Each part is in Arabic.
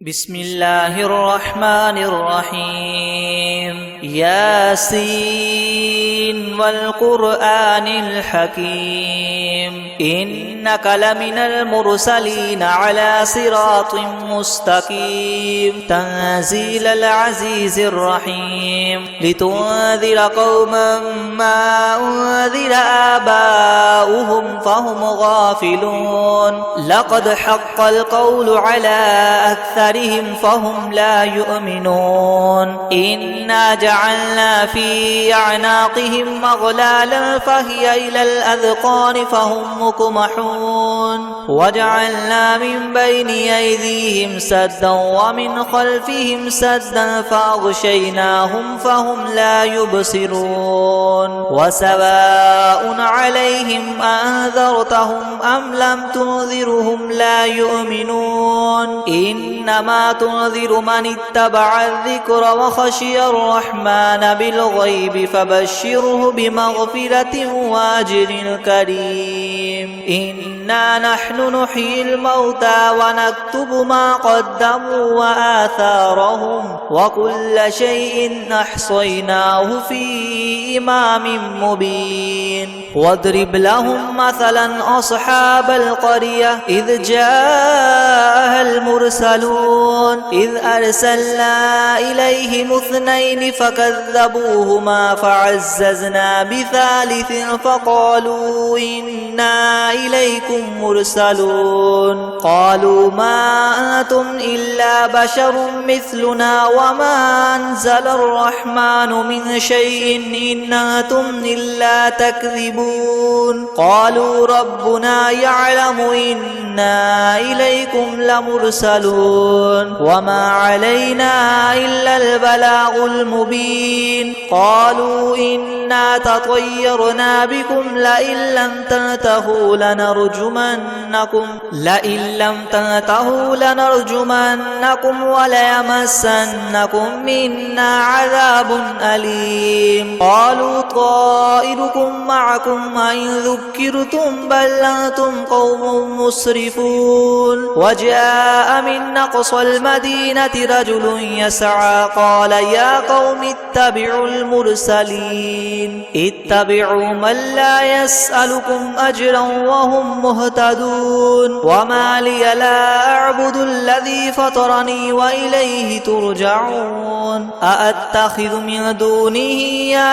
بسم الله الرحمن الرحيم ياسين والقرآن الحكيم إنك لمن المرسلين على صراط مستقيم تنزيل العزيز الرحيم لتنذر قوما ما أنذر آباؤهم فهم غافلون لقد حق القول على أكثرهم فهم لا يؤمنون إنا جعلنا في أعناقهم أغلالا فهي إلى الأذقان فهم مقمحون وجعلنا من بين أيديهم سدا ومن خلفهم سدا فأغشيناهم فهم لا يبصرون وسواء عليهم أنذرتهم أم لم تنذرهم لا يؤمنون إنما تنذر من اتبع الذكر وخشي الرحمن بالغيب فبشره بمغفرة وأجر كريم إنا نحن نحيي الموتى ونكتب ما قدموا وآثارهم وكل شيء أحصيناه في إمام مبين واضرب لهم مثلا أصحاب القرية إذ جاءها المرسلون إذ أرسلنا إليهم اثنين فكذبوهما فعززنا بثالث فقالوا إنا إليكم مرسلون قالوا ما أنتم إلا بشر مثلنا وما أنزل الرحمن من شيء إن أنتم إلا تكذبون قالوا ربنا يعلم إنا إليكم لمرسلون وما علينا إلا البلاغ المبين قالوا إنا تطيرنا بكم لئن لم تنتهوا لنرجمنكم وليمسنكم منا عذاب أليم قالوا طائركم معكم أئن ذكرتم بل أنتم قوم مسرفون وجاء من أقصى المدينة رجل يسعى قال يا قوم اتبعوا المرسلين اتبعوا من لا يسألكم أجرا وهم مهتدون وما لي لا أعبد الذي فطرني وإليه ترجعون أأتخذ من دونه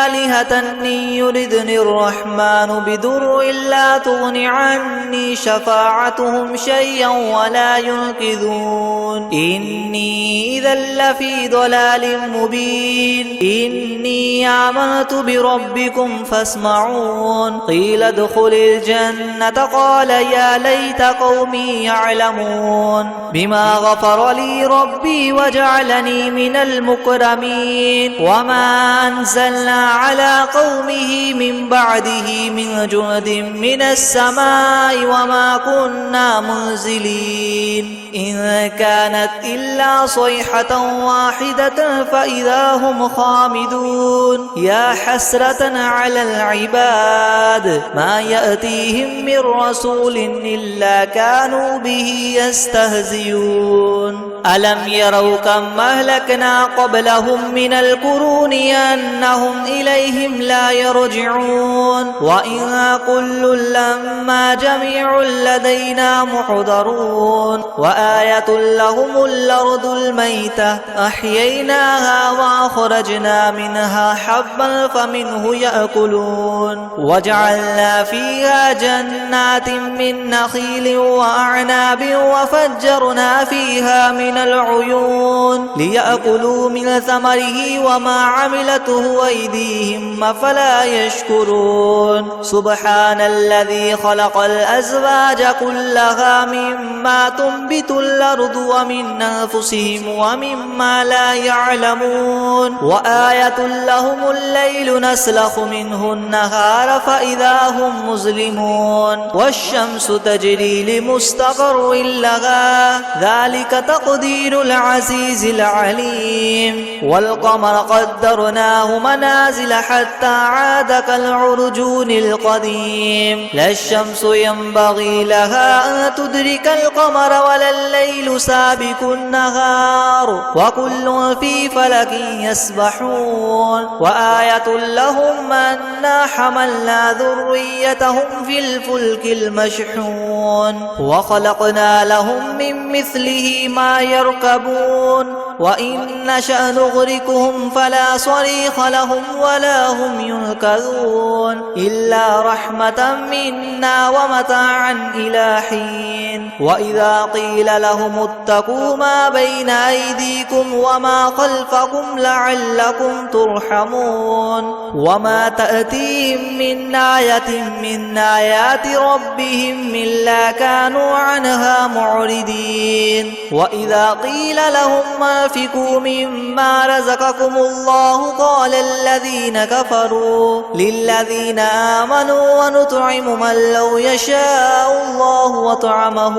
آلهة إن يردني الرحمن بضر لا تغن عني شفاعتهم شيئا ولا ينقذون إني إذا لفي ضلال مبين إني آمنت بربكم فاسمعون قيل ادخل الجنة قال يا ليت قومي يعلمون بما غفر لي ربي وجعلني من المكرمين وما أنزلنا على قومه من بعده من جند من السماء وما كنا منزلين إن كانت إلا صيحة واحدة فإذا هم خامدون يا حسرة على العباد ما يأتيهم من رسول إلا كانوا به يستهزئون ألم يروا كم أهلكنا قبلهم من القرون أنهم إليهم لا يرجعون وإن كل لما جميع لدينا محضرون وآية لهم الأرض الميتة أحييناها وأخرجنا منها حبا فمنه يأكلون وجعلنا فيها جنات من نخيل وأعناب وفجرنا فيها من العيون ليأكلوا من ثمره وما عملته أيديهم أفلا يشكرون سبحان الذي خلق الأزواج كلها مما تنبت الأرض ومن أنفسهم ومما لا يعلمون وآية لهم الليل نسلخ منه النهار فإذا هم مظلمون والشمس تجري لمستقر لها ذلك تقدير تقدير العزيز العليم. والقمر قدرناه منازل حتى عاد كالعرجون القديم. لا الشمس ينبغي لها أن تدرك القمر ولا الليل سابق النهار وكل في فلك يسبحون. وآية لهم أنا حملنا ذريتهم في الفلك المشحون وخلقنا لهم من مثله ما يركبون وإن نشأ نغرقهم فلا صريخ لهم ولا هم ينقذون إلا رحمة منا ومتاعا إلى حين. وإذا قيل لهم اتقوا ما بين أيديكم وما خلفكم لعلكم ترحمون وما تأتيهم من آية من آيات ربهم إلا كانوا عنها معرضين. وإذا قيل لهم أنفقوا مما رزقكم الله قال الذين كفروا للذين آمنوا ونطعم من لو يشاء الله وطعمه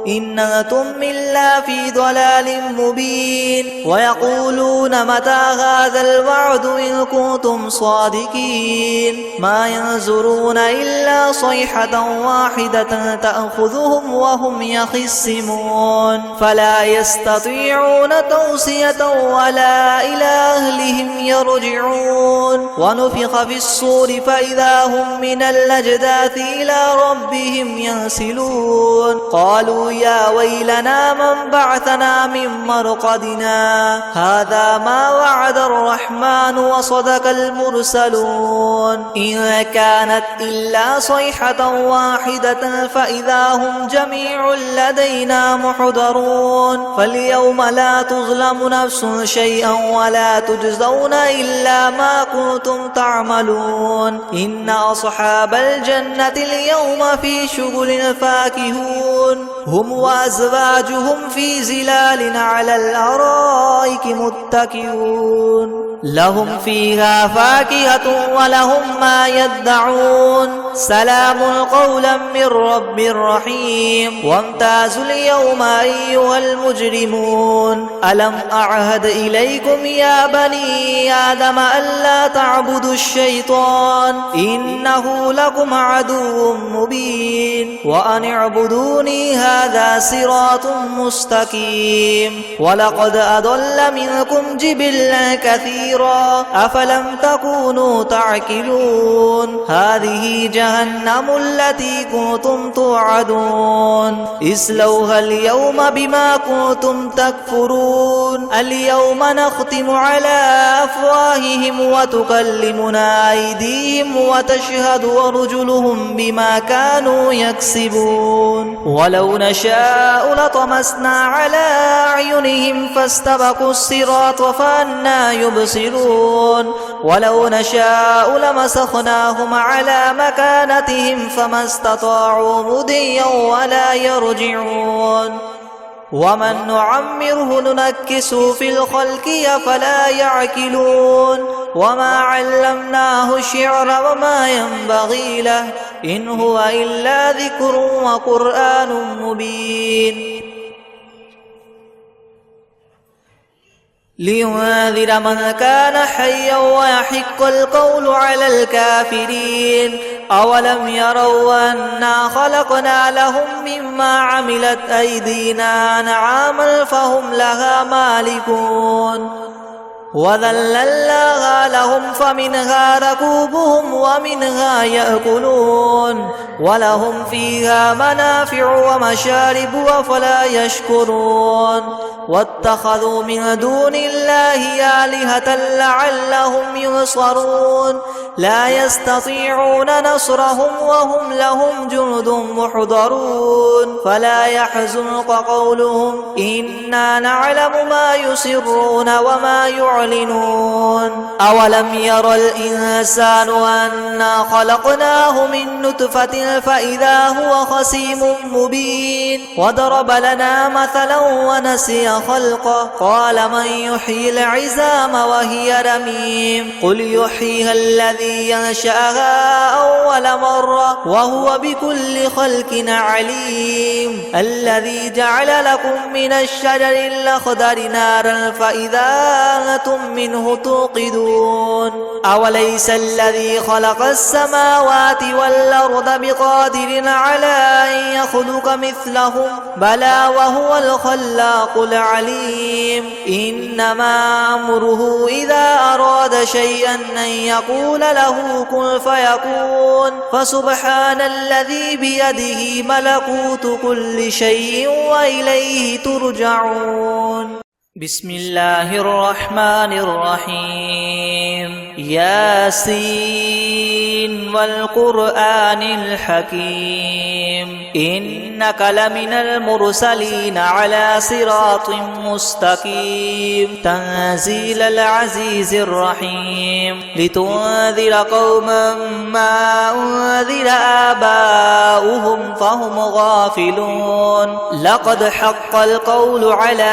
إن أنتم إلا في ضلال مبين. ويقولون متى هذا الوعد إن كنتم صادقين ما ينظرون إلا صيحة واحدة تأخذهم وهم يخصمون فلا يستطيعون توصية ولا إلى أهلهم يرجعون. ونفخ في الصور فإذا هم من الأجداث إلى ربهم ينسلون قالوا يا ويلنا من بعثنا من مرقدنا هذا ما وعد الرحمن وصدق المرسلون إن كانت إلا صيحة واحدة فإذا هم جميع لدينا محضرون. فاليوم لا تظلم نفس شيئا ولا تجزون إلا ما كنتم تعملون إن أصحاب الجنة اليوم في شغل فاكهون هم وأزواجهم في ظلال على الأرائك متكئون لهم فيها فاكهة ولهم ما يدعون سلام قولا من رب رحيم. وامتازوا اليوم أيها المجرمون ألم أعهد إليكم يا بني آدم ألا تعبدوا الشيطان إنه لكم عدو مبين وأن اعبدوني هذا صراط مستقيم. ولقد أضل منكم جبلا كثيرا أفلم تكونوا تعقلون هذه جهنم التي كنتم توعدون اصلوها اليوم بما كنتم تكفرون اليوم نختم على أفواههم وتكلمنا أيديهم وتشهد أرجلهم بما كانوا يكسبون. ولو نشاء لطمسنا على أعينهم فاستبقوا الصراط فأنى يبصرون ولو نشاء لمسخناهم على مكانتهم فما استطاعوا مضيا ولا يرجعون. ومن نعمره ننكسه في الخلق أفلا يعقلون وما علمناه الشعر وما ينبغي له إن هو إلا ذكر وقرآن مبين لينذر من كان حيا ويحق القول على الكافرين. أولم يروا أنا خلقنا لهم مما عملت أيدينا أنعاما فهم لها مالكون وذللناها لهم فمنها ركوبهم ومنها يأكلون ولهم فيها منافع ومشارب أفلا يشكرون. واتخذوا من دون الله آلهة لعلهم ينصرون لا يستطيعون نصرهم وهم لهم جند محضرون فلا يحزنك قولهم إنا نعلم ما يسرون وما يعلنون. أولم ير الإنسان أنا خلقناه من نطفة فإذا هو خصيم مبين وضرب لنا مثلا ونسي خلقه قال من يحيي العظام وهي رميم قل يحييها الذي ينشأها أول مرة وهو بكل خلق عليم الذي جعل لكم من الشجر الأخضر نارا فإذا أنتم منه توقدون أوليس الذي خلق السماوات والأرض بقادر على أن يخلق مثلهم بلى وهو الخلاق العليم إنما أمره إذا أراد شيئا أن يقول له كن فيكون فسبحان الذي بيده ملكوت كل شيء وإليه ترجعون بسم الله الرحمن الرحيم ياسين والقرآن الحكيم إنك لمن المرسلين على صراط مستقيم تنزيل العزيز الرحيم لتنذر قوما ما أنذر آباؤهم فهم غافلون لقد حق القول على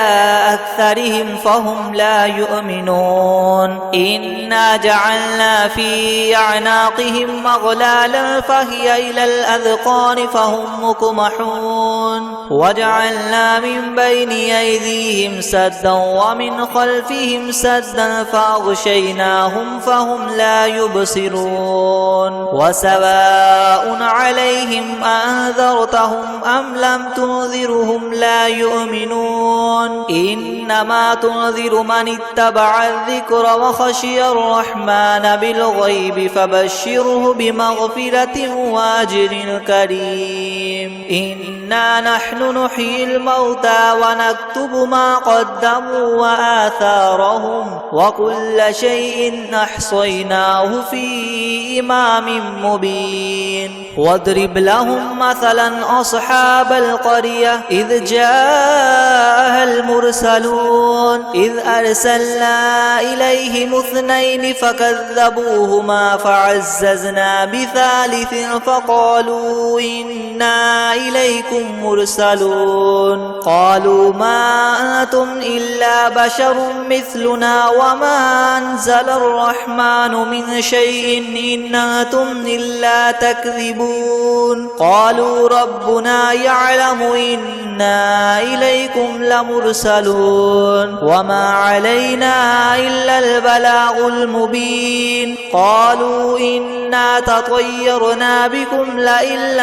أكثرهم فهم لا يؤمنون إنا جعلنا في أعناقهم أغلالا فهي إلى الأذقان فهم مقمحون وجعلنا من بين أيديهم سدا ومن خلفهم سدا فأغشيناهم فهم لا يبصرون وسواء عليهم أنذرتهم أم لم تنذرهم لا يؤمنون إنما تنذر من اتبع الذكر وخشي الرحمن بالغيب فبشره بمغفرة وأجر كريم إنا نحن نحيي الموتى ونكتب ما قدموا وآثارهم وكل شيء أحصيناه في إمام مبين واضرب لهم مثلا أصحاب القرية إذ جاءها المرسلون إذ أرسلنا إليهم اثنين فكذبوهما فعززنا بثالث فقالوا إنا إليكم مرسلون قالوا ما أنتم إلا بشر مثلنا وما أنزل الرحمن من شيء إن أنتم إلا تكذبون قالوا ربنا يعلم إنا إليكم لمرسلون وما علينا إلا البلاغ المبين قالوا إنا تطيرنا بكم لئن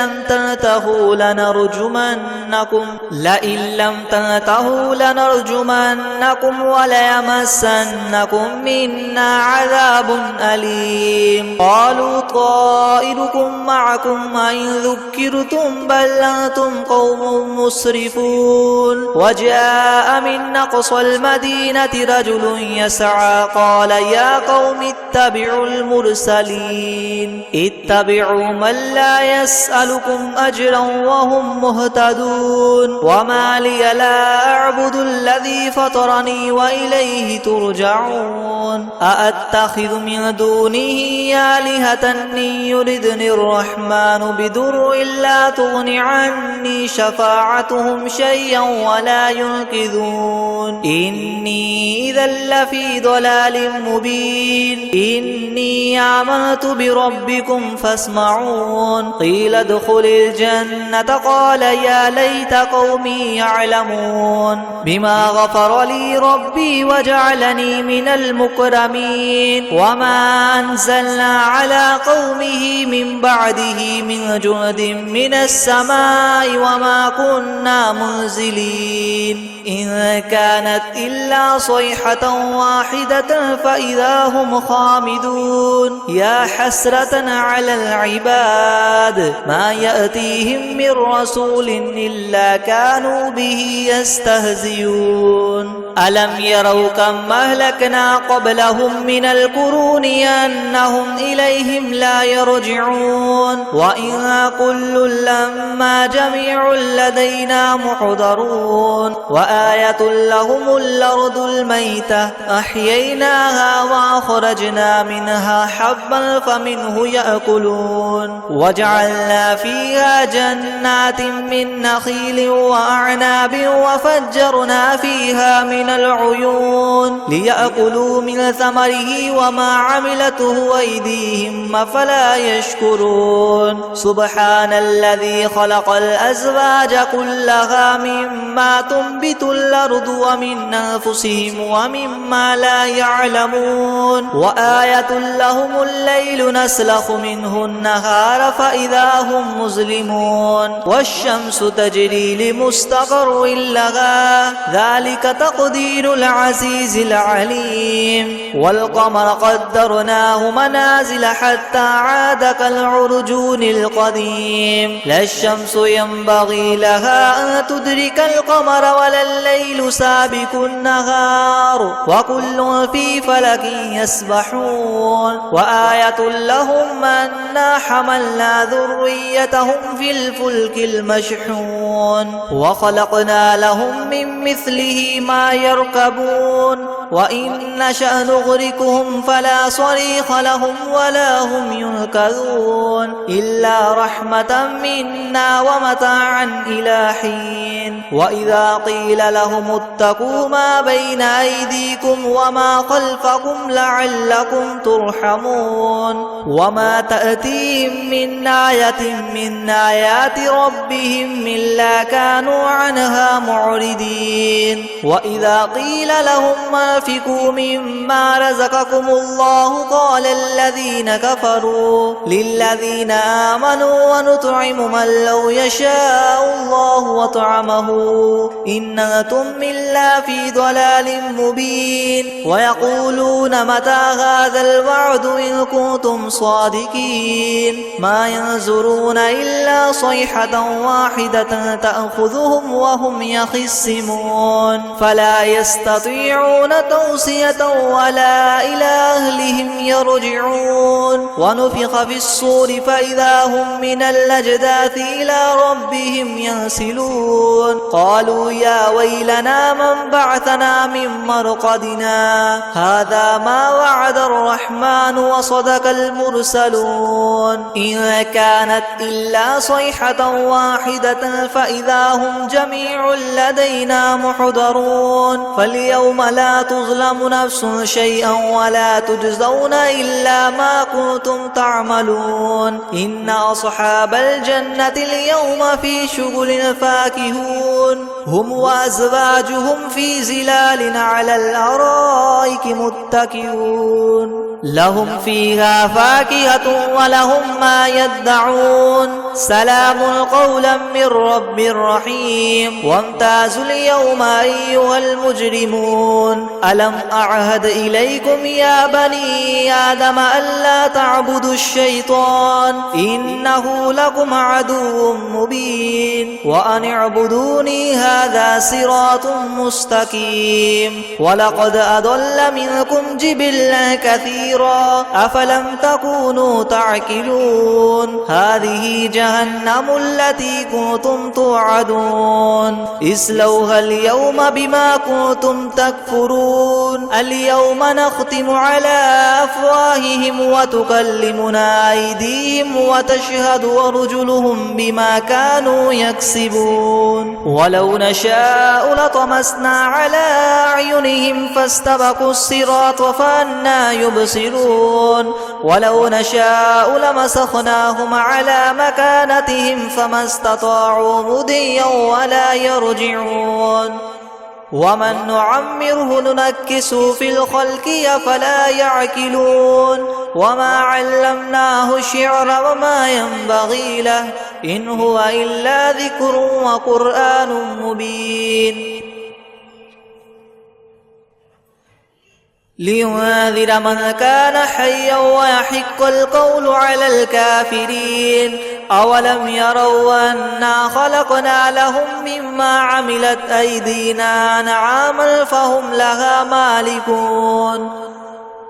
لم تنتهوا لنرجمنكم وليمسنكم منا عذاب أليم قالوا طائركم معكم أئن ذكرتم بل أنتم قوم مسرفون وجاء من أقصى المدينة رجل يسعى قال يا قوم اتبعوا المرسلين اتبعوا من لا يسألكم أجرا وهم مهتدون وما لي لا أعبد الذي فطرني وإليه ترجعون أأتخذ من دونه آلهة إن يردني الرحمن بضر لا تغن عني شفاعتهم شيئا ولا ينقذون إني إذا لفي ضلال مبين إني آمنت بربكم فاسمعون قيل ادخل الجنة قال يا ليت قومي يعلمون بما غفر لي ربي وجعلني من المكرمين وما أنزلنا على قومه من بعده من جند من السماء وما كنا منزلين إن كانت إلا صيحة واحدة فإذا هم خامدون يا حسرة على العباد ما يأتيهم من رسول إلا كانوا به يستهزئون ألم يروا كم أهلكنا قبلهم من القرون أنهم إليهم لا يرجعون وإن كل لما جميع لدينا محضرون وآية لهم الأرض الميتة أحييناها وأخرجنا منها حبا فمنه يأكلون وجعلنا فيها جنات من نخيل وأعناب وفجرنا فيها من العيون ليأكلوا من ثمره وما عملته أيديهم أفلا يشكرون سبحان الذي خلق الأزواج كلها مما تنبت الأرض ومن أنفسهم ومما لا يعلمون وآية لهم الليل نسلخ منه النهار فإذا هم مظلمون والشمس تجري لمستقر لها ذلك تقدير العزيز العليم والقمر قدرناه منازل حتى عاد كالعرجون القديم لا الشمس ينبغي لها أن تدرك القمر ولا الليل سابق النهار وكل في فلك يسبحون وآية لهم أنا حملنا ذريتهم في الفلك المشحون وخلقنا لهم من مثله ما يركبون وإن نشأ نغرقهم فلا صريخ لهم ولا هم ينقذون إلا رحمة منا ومتاعا إلى حين وإذا قيل لهم اتقوا ما بين أيديكم وما خلفكم لعلكم ترحمون وما تأتيهم من آية من آيات ربهم إلا كانوا عنها معرضين وإذا قيل لهم أنفقوا مما رزقكم الله قال الذين كفروا للذين آمنوا ونطعم من لو يشاء الله وطعمه إن أنتم إلا في ضلال مبين ويقولون متى هذا الوعد إن كنتم صادقين ما ينظرون إلا صيحة واحدة تأخذهم وهم يخصمون فلا يستطيعون توصية ولا إلى أهلهم يرجعون ونفخ في الصور فإذا هم من الأجداث إلى ربهم ينسلون قالوا يا ويلنا من بعثنا من مرقدنا هذا ما وعد الرحمن وصدق المرسلون إن كانت إلا صيحة واحدة فإذا هم جميع لدينا محضرون فاليوم لا تظلم نفس شيئا ولا تجزون إلا ما كنتم تعملون إن أصحاب الجنة اليوم في شغل فاكهون هم وأزواجهم في زلال على الأرائك متكئون لهم فيها فاكهة ولهم ما يدعون سلام قولا من رب رحيم وامتازوا اليوم أيها المجرمون ألم أعهد إليكم يا بني آدم ألا تعبدوا الشيطان إنه لكم عدو مبين وأن اعبدوني هذا صراط مستقيم ولقد أضل منكم جبلا كثيرا أفلم تكونوا تعقلون هذه جهنم التي كنتم توعدون اصلوها اليوم بما كنتم تكفرون اليوم نختم على أفواههم وتكلمنا أيديهم وتشهد أرجلهم بما كانوا يكسبون ولو نشاء لطمسنا على أعينهم فاستبقوا الصراط فأنى يبصرون ولو نشاء لمسخناهم على مكانتهم فما استطاعوا مضيا ولا يرجعون ومن نعمره ننكسه في الخلق أفلا يعقلون وما علمناه الشعر وما ينبغي له إن هو إلا ذكر وقرآن مبين لينذر من كان حيا ويحق القول على الكافرين أولم يروا أنا خلقنا لهم مما عملت أيدينا أنعاما فهم لها مالكون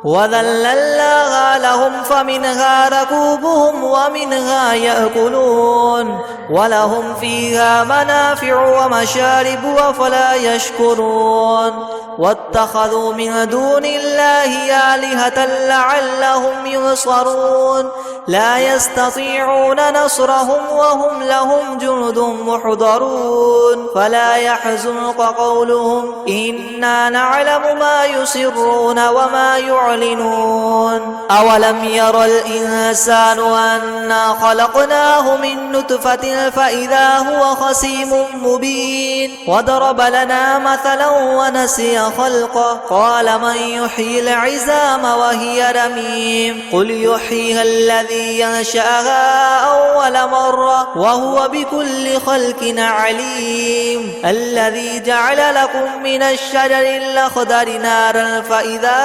وذللناها لهم فمنها ركوبهم ومنها يأكلون ولهم فيها منافع ومشارب أفلا يشكرون واتخذوا من دون الله آلهة لعلهم ينصرون لا يستطيعون نصرهم وهم لهم جند محضرون فلا يحزنك قولهم إنا نعلم ما يسرون وما يعلنون أولم ير الإنسان أنا خلقناه من نطفة فإذا هو خصيم مبين وضرب لنا مثلا ونسي خلقه قال من يحيي العظام وهي رميم قل يحييها الذي ينشأها أول مرة وهو بكل خلق عليم الذي جعل لكم من الشجر الأخضر نارا فإذا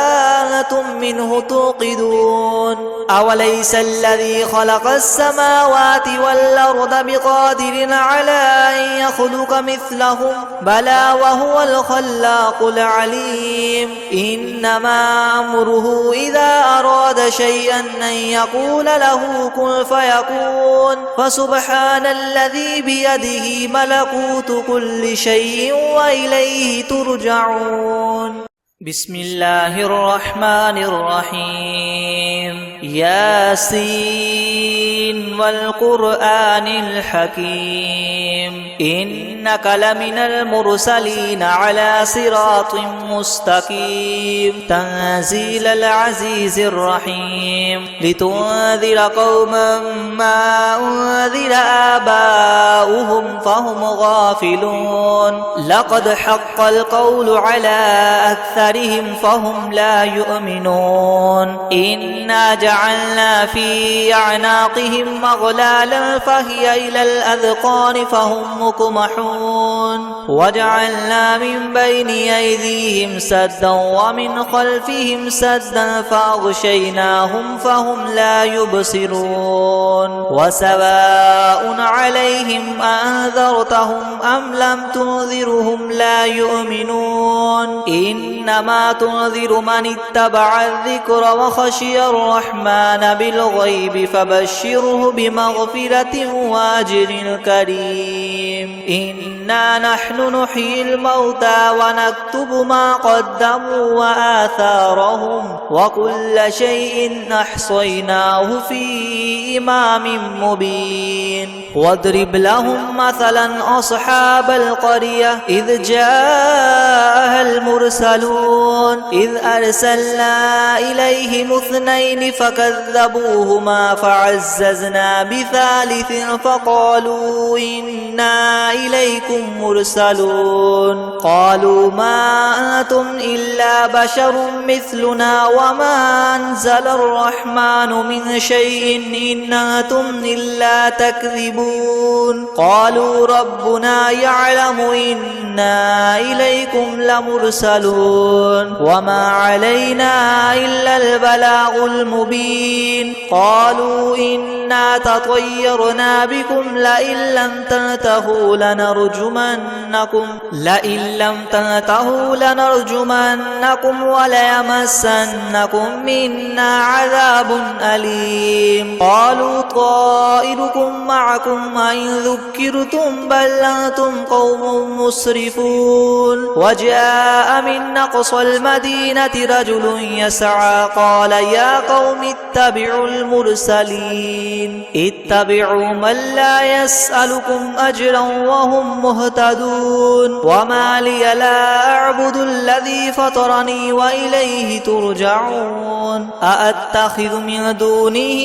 أنتم منه توقدون أوليس الذي خلق السماوات والأرض بقادر على أن يخلق مثلهم بلى وهو الخلاق العليم إنما أمره إذا أراد شيئا أن يقول له كن فيكون فسبحان الذي بيده ملكوت كل شيء وإليه ترجعون بسم الله الرحمن الرحيم ياسين والقرآن الحكيم إنك لمن المرسلين على صراط مستقيم تنزيل العزيز الرحيم لتنذر قوما ما أنذر آباؤهم فهم غافلون لقد حق القول على أكثرهم فهم لا يؤمنون إنا جعلنا في أعناقهم أغلالا فهي إلى الأذقان فهم مقمحون وجعلنا من بين أيديهم سدا ومن خلفهم سدا فأغشيناهم فهم لا يبصرون وسواء عليهم أنذرتهم أم لم تنذرهم لا يؤمنون إنما تنذر من اتبع الذكر وخشي الرحمن بالغيب فبشره بمغفرة وأجر كريم إنا نحن نحيي الموتى ونكتب ما قدموا وآثارهم وكل شيء أحصيناه في إمام مبين واضرب لهم مثلا أصحاب القرية إذ جاءها المرسلون إذ أرسلنا إليهم اثنين فكذبوهما فعززنا بثالث فقالوا إنا إليكم مرسلون قالوا ما أنتم إلا بشر مثلنا وما أنزل الرحمن من شيء إن أنتم إلا تكذبون قالوا ربنا يعلم إنا إليكم لمرسلون وما علينا إلا البلاغ المبين قالوا إنا تطيرنا بكم لئن لم تنتهوا لنرجمنكم وليمسنكم منا عذاب أليم قالوا طائركم معكم أئن ذكرتم بل أنتم قوم مسرفون وجاء من أقصى المدينة رجل يسعى قال يا قوم اتبعوا المرسلين اتبعوا من لا يسألكم أجرا وهم مهتدون وما لي لا أعبد الذي فطرني وإليه ترجعون أأتخذ من دونه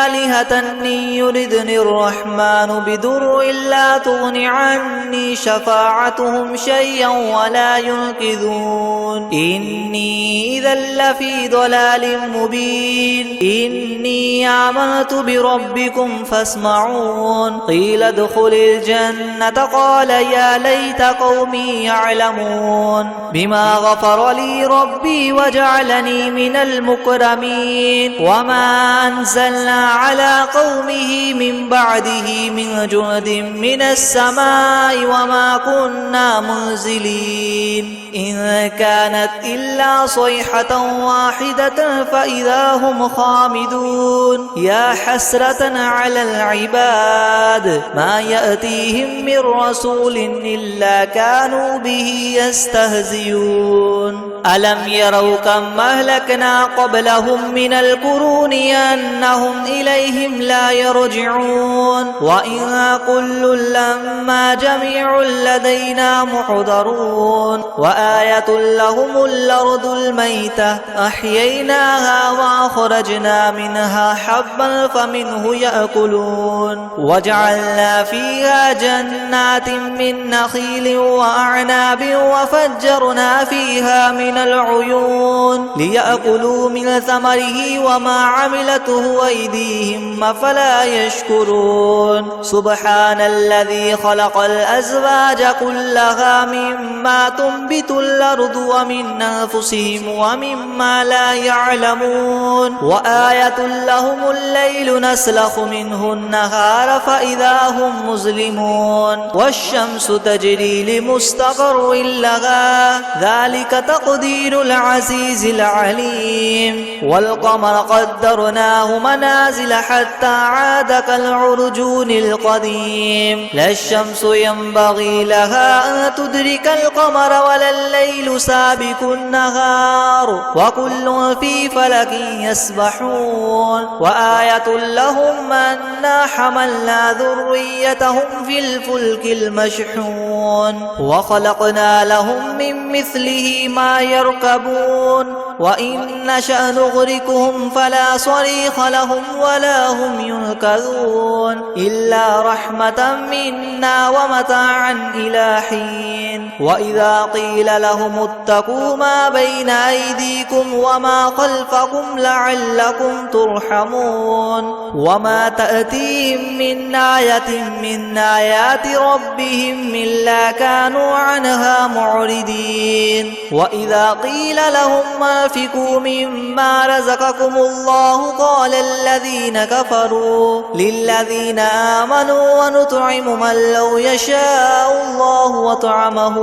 آلهة إن يردني الرحمن بضر لا تغن عني شفاعتهم شيئا ولا ينقذون إني إذا لفي ضلال مبين إني آمنت بربكم فاسمعون قيل ادخل الجنة الجنة قال يا ليت قومي يعلمون بما غفر لي ربي وجعلني من المكرمين وما أنزلنا على قومه من بعده من جند من السماء وما كنا منزلين إن كانت إلا صيحة واحدة فإذا هم خامدون يا حسرة على العباد ما يأتيهم من رسول إلا كانوا به يستهزئون ألم يروا كم أهلكنا قبلهم من القرون أنهم إليهم لا يرجعون وإن كل لما جميع لدينا محضرون وآية لهم الأرض الميتة أحييناها وأخرجنا منها حبا فمنه يأكلون وجعلنا فيها جنات من نخيل وأعناب وفجرنا فيها من العيون ليأكلوا من ثمره وما عملته أيديهم أفلا يشكرون سبحان الذي خلق الأزواج كلها مما تنبت الأرض ومن أنفسهم ومما لا يعلمون وآية لهم الليل نسلخ منه النهار فإذا هم مظلمون والشمس تجري لمستقر لها ذلك تقدير العزيز العليم والقمر قدرناه منازل حتى عاد كالعرجون القديم لا الشمس ينبغي لها أن تدرك القمر ولا الليل سابق النهار وكل في فلك يسبحون وآية لهم أنا حملنا ذريتهم في الفلك المشحون وخلقنا لهم من مثله ما يركبون وإن نشأ نغرقهم فلا صريخ لهم ولا هم ينقذون إلا رحمة منا ومتاعا إلى حين وإذا قيل لهم اتقوا ما بين أيديكم وما خلفكم لعلكم ترحمون وما تأتيهم من آية من آيات ربهم إلا كانوا عنها معرضين وإذا قيل لهم أنفقوا مما رزقكم الله قال الذين كفروا للذين آمنوا ونطعم من لو يشاء الله وطعمه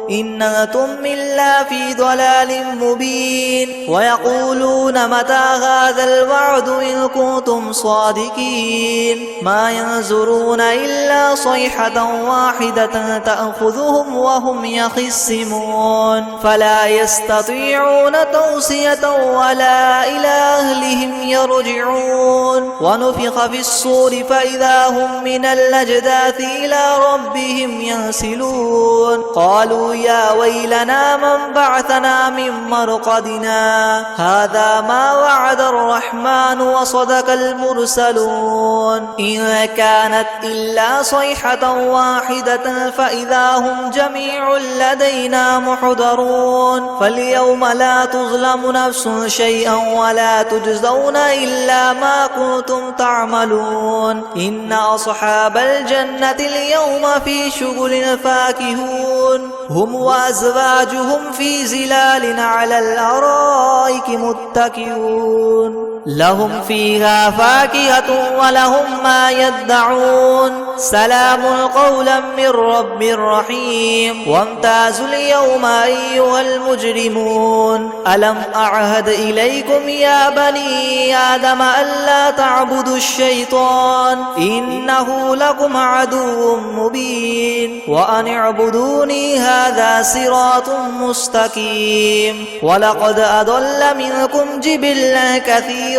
إن أنتم إلا في ضلال مبين ويقولون متى هذا الوعد إن كنتم صادقين ما ينظرون إلا صيحة واحدة تأخذهم وهم يخصمون فلا يستطيعون توصية ولا إلى أهلهم يرجعون ونفخ في الصور فإذا هم من الأجداث إلى ربهم ينسلون قالوا يا ويلنا من بعثنا من مرقدنا هذا ما وعد الرحمن وصدق المرسلون إن كانت إلا صيحة واحدة فإذا هم جميع لدينا محضرون فاليوم لا تظلم نفس شيئا ولا تجزون إلا ما كنتم تعملون إن أصحاب الجنة اليوم في شغل فاكهون هم وأزواجهم في ظلال على الأرائك متكئون لهم فيها فاكهة ولهم ما يدعون سلام قولا من رب رحيم وامتازوا اليوم أيها المجرمون ألم أعهد إليكم يا بني آدم ألا تعبدوا الشيطان إنه لكم عدو مبين وأن اعبدوني هذا صراط مستقيم ولقد أضل منكم جبلا كثيرا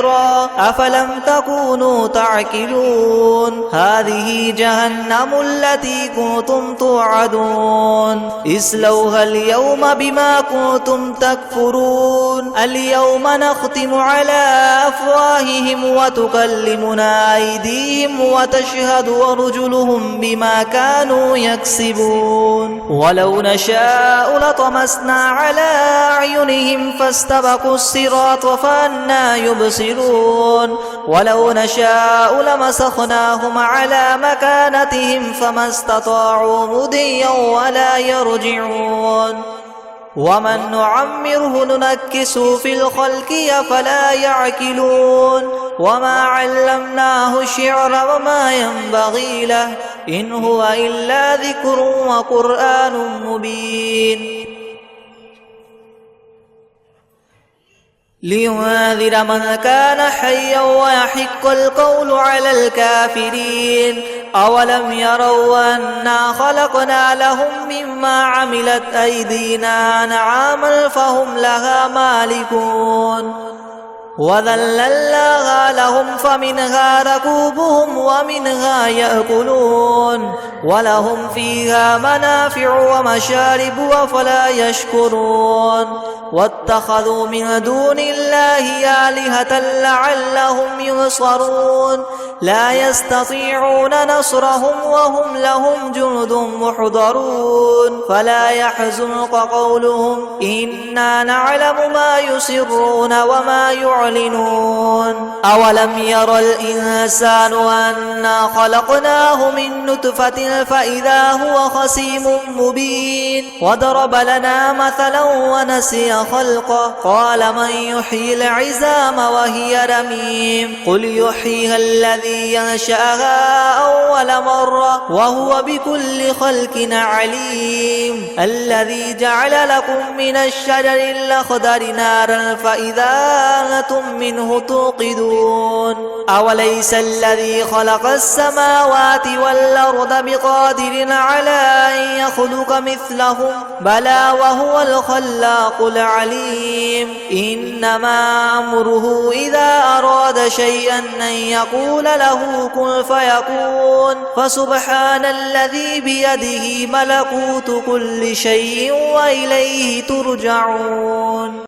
أفلم تكونوا تعقلون هذه جهنم التي كنتم توعدون اصلوها اليوم بما كنتم تكفرون اليوم نختم على أفواههم وتكلمنا أيديهم وتشهد أرجلهم بما كانوا يكسبون ولو نشاء لطمسنا على أعينهم فاستبقوا الصراط فأنى يبصرون يبصرون ولو نشاء لمسخناهم على مكانتهم فما استطاعوا مضيا ولا يرجعون ومن نعمره ننكسه في الخلق أفلا يعقلون وما علمناه الشعر وما ينبغي له إن هو إلا ذكر وقرآن مبين لينذر من كان حيا ويحق القول على الكافرين أولم يروا أنا خلقنا لهم مما عملت أيدينا أنعاما فهم لها مالكون وذللناها لهم فمنها ركوبهم ومنها يأكلون ولهم فيها منافع ومشارب أفلا يشكرون واتخذوا من دون الله آلهة لعلهم ينصرون لا يستطيعون نصرهم وهم لهم جند محضرون فلا يحزنك قولهم إنا نعلم ما يسرون وما يعلنون أولم ير الإنسان أنا خلقناه من نطفة فإذا هو خصيم مبين وضرب لنا مثلا ونسي خلقه قال من يحيي العظام وهي رميم قل يحييها الذي ينشأها أول مرة وهو بكل خلق عليم الذي جعل لكم من الشجر الأخضر نارا فإذا أنتم منه توقدون أوليس الذي خلق السماوات والأرض بقادر على أن يخلق مثلهم بلى وهو الخلاق العليم إنما أمره إذا أراد شيئا أن يقول له كن فيكون فسبحان الذي بيده ملكوت كل شيء وإليه ترجعون.